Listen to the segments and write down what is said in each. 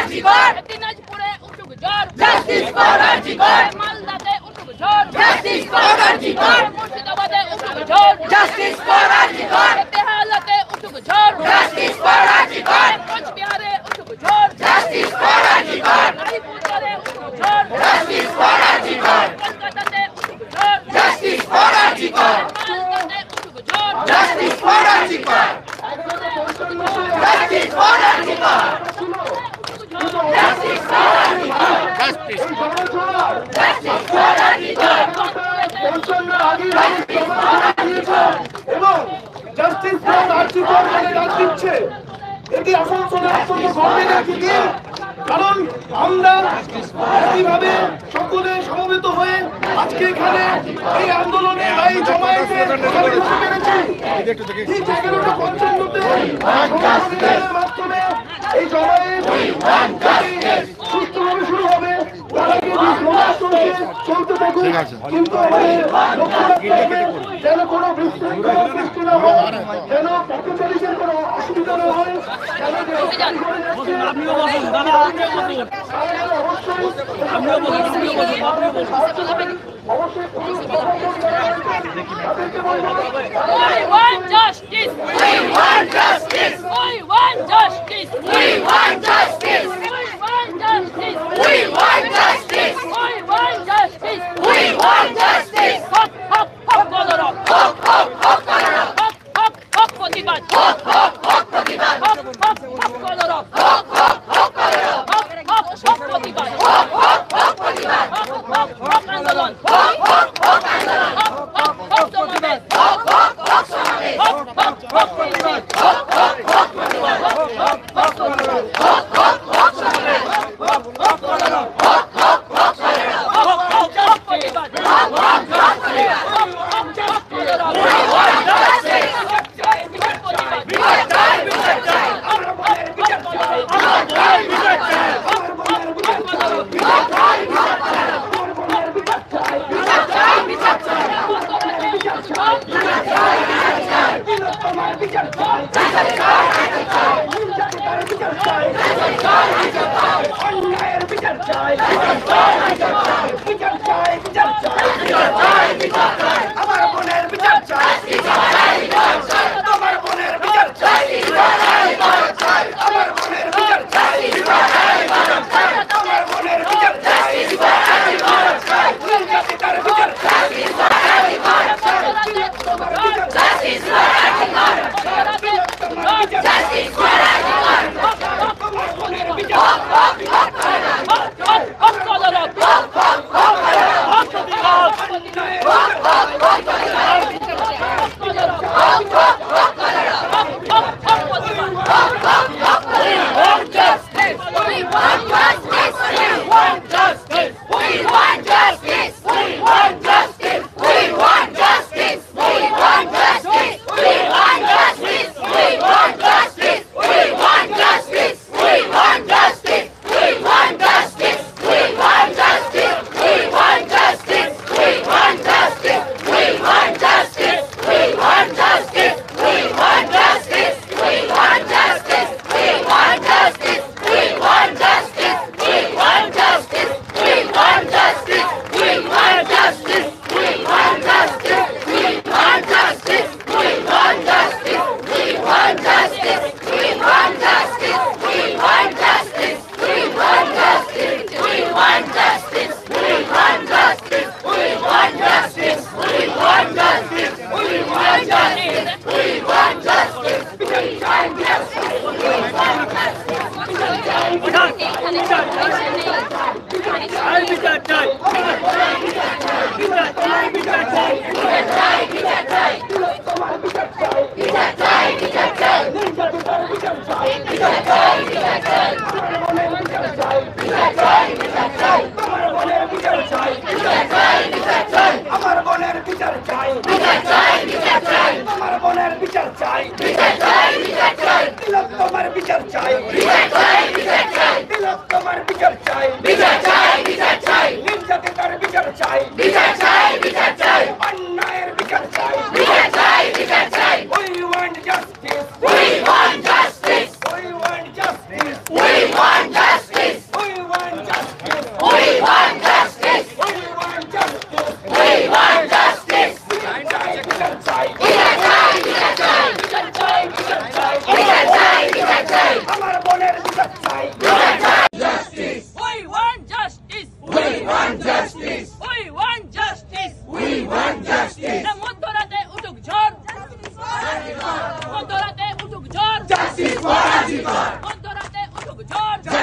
Arjikor! Dinajpure utuk jor! Justice for Arjikor! Maldate utuk jor! Justice for Arjikor! Murshidabade utuk jor! Justice for Arjikor! Behalate utuk jor! Justice for Arjikor! Koch Bihare utuk jor! Justice for Arjikor! Alipurduare utuk jor! Justice for Arjikor! Kolkatate utuk jor! Justice for Arjikor! Maldate utuk jor! Justice for Arjikor! Justice for Arjikor! Justice for Arjikor! Justice for Arjikor! এবং justice for RG Kar বলে ডাক দিচ্ছে। এটি আসানসোলের অত্যন্ত গর্বের একটি দিন, কারণ আমরা একইভাবে সকলে সমবেত হয়ে আজকে এখানে এই আন্দোলনে এই জমায়েতে বুঝতে পেরেছি। ঠিক 11:55 মাধ্যমে এই জমায়েত সুষ্ঠুভাবে শুরু হবে। তার আগে চলতে থাকুক, কিন্তু আমাদের লক্ষ্য রাখতে হবে যেন কোনো বিশৃঙ্খলা সৃষ্টি না হয়, যেন পথচারীদের কোনো অসুবিধা না হয়, যেন We want justice! We want justice! We want justice! We want justice! We want justice! We want justice! We want justice! We want justice! Hop hop hop Kolorok! Hop hop hop Kolorok! Hop hop hop Protibad! Hop hop hop Protibad! Hop hop hop Kolorok! Hop hop hop Kolorok! Hop hop hop Protibad! Hop hop hop Protibad! Hop hop hop Andolon! Hop hop hop Andolon! Hop hop hop Somabe! Hop hop hop Somabe! Hop hop hop Protibad! Hop hop hop Protibad! Hop hop hop Kolorok! Hop hop hop Somabe! Hop hop Kolorok! Hop hop hop Kolorok! Hop hop hop Protibad! Hop hop hop Kolorok! Hop hop hop Kolorok! We want justice! We want justice! We want justice! We want justice!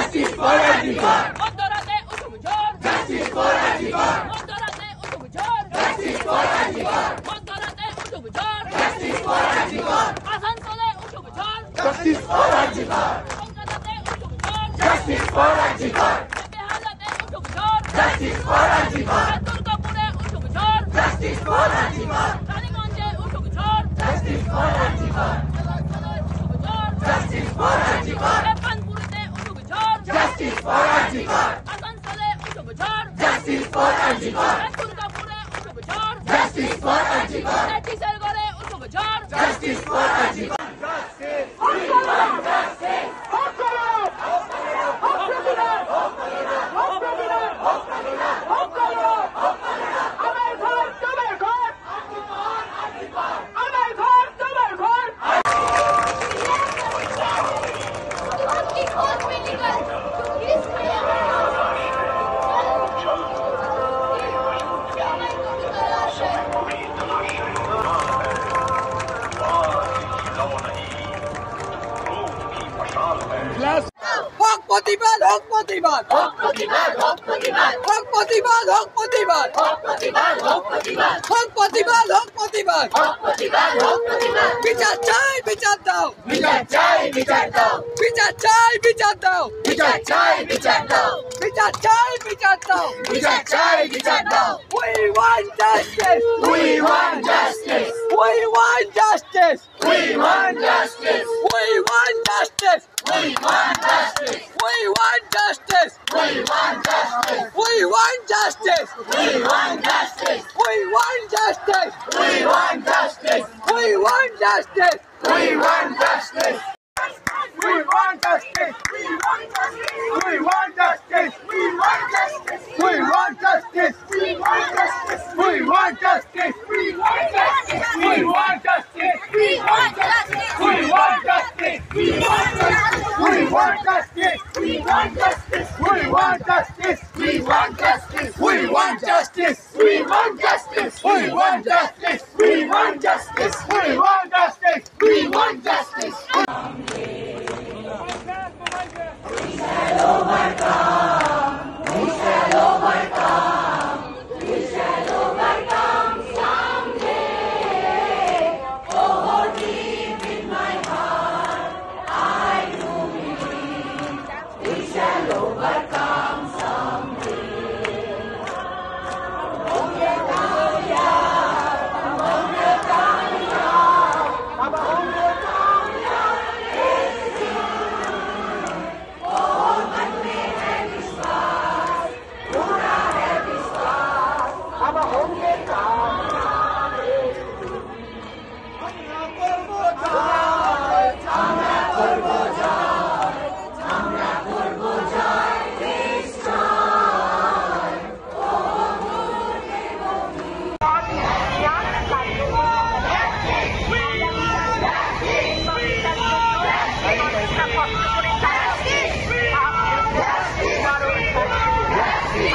Justice for Arjikar. মধ্যরাতে উঠুক ঝড়। Justice for Arjikar. মধ্যরাতে উঠুক ঝড়। Justice for Arjikar. মধ্যরাতে উঠুক ঝড়। Justice for Arjikar. আসানসোলে উঠুক ঝড়। Justice for Arjikar. কলকাতাতে উঠুক ঝড়। Justice for Arjikar. বেহালাতে উঠুক ঝড়। Justice for Arjikar. দুর্গাপুরে উঠুক ঝড়। Justice for Arjikar. টালিগঞ্জে উঠুক ঝড়। Justice for Arjikar. জলাঞ্চলে উঠুক ঝড়। Justice for Arjikar. কানপুরেতে উঠুক ঝড়। Justice for Arjikar. আসানসোলে উঠুক ঝড়। Justice for Arjikar. দুর্গাপুরে উঠুক ঝড়। Justice for Arjikar. কিশোরগড়ে উঠুক ঝড়। Justice for Arjikar. হক প্রতিবাদ হক প্রতিবাদ Hok protibad, hok protibad. হক প্রতিবাদ হক প্রতিবাদ Hok protibad, hok protibad. হক প্রতিবাদ হক প্রতিবাদ Hok protibad, hok protibad. বিচার চাই বিচার দাও বিচার চাই, বিচার দাও। বিচার চাই বিচার দাও বিচার চাই, বিচার দাও। বিচার চাই বিচার দাও বিচার চাই, বিচার দাও। We want justice We want justice. We want justice We want justice. We want justice We want justice. We want justice We want justice. We want justice We want justice. We want justice We want justice. We want justice We want justice. We want justice We want justice. We want justice We want justice. We want justice We want justice. We want justice We want justice. We want justice We want justice. We want justice We want justice. We want justice We want justice. We want justice We want justice. We want justice We want justice. We want justice We want justice. We want justice We want justice.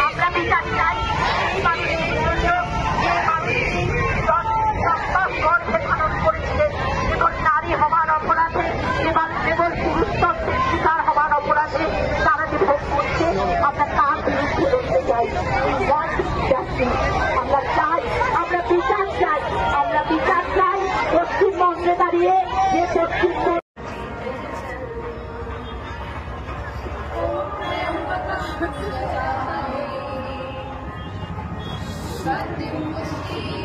আমরা বিচার চাই এই মানুষের বিরুদ্ধে যে মানুষ খনন করেছিলেন এবং নারী হবার অপরাধে এবং কেবল পুরুষতন্ত্রের শিকার হবার অপরাধে তারা যে ভোগ করছে আমরা তার বিরুদ্ধে লড়তে চাই আমরা চাই আমরা বিচার চাই আমরা বিচার চাই পশ্চিমবঙ্গে দাঁড়িয়ে যে পশ্চিমবঙ্গ Sati Musti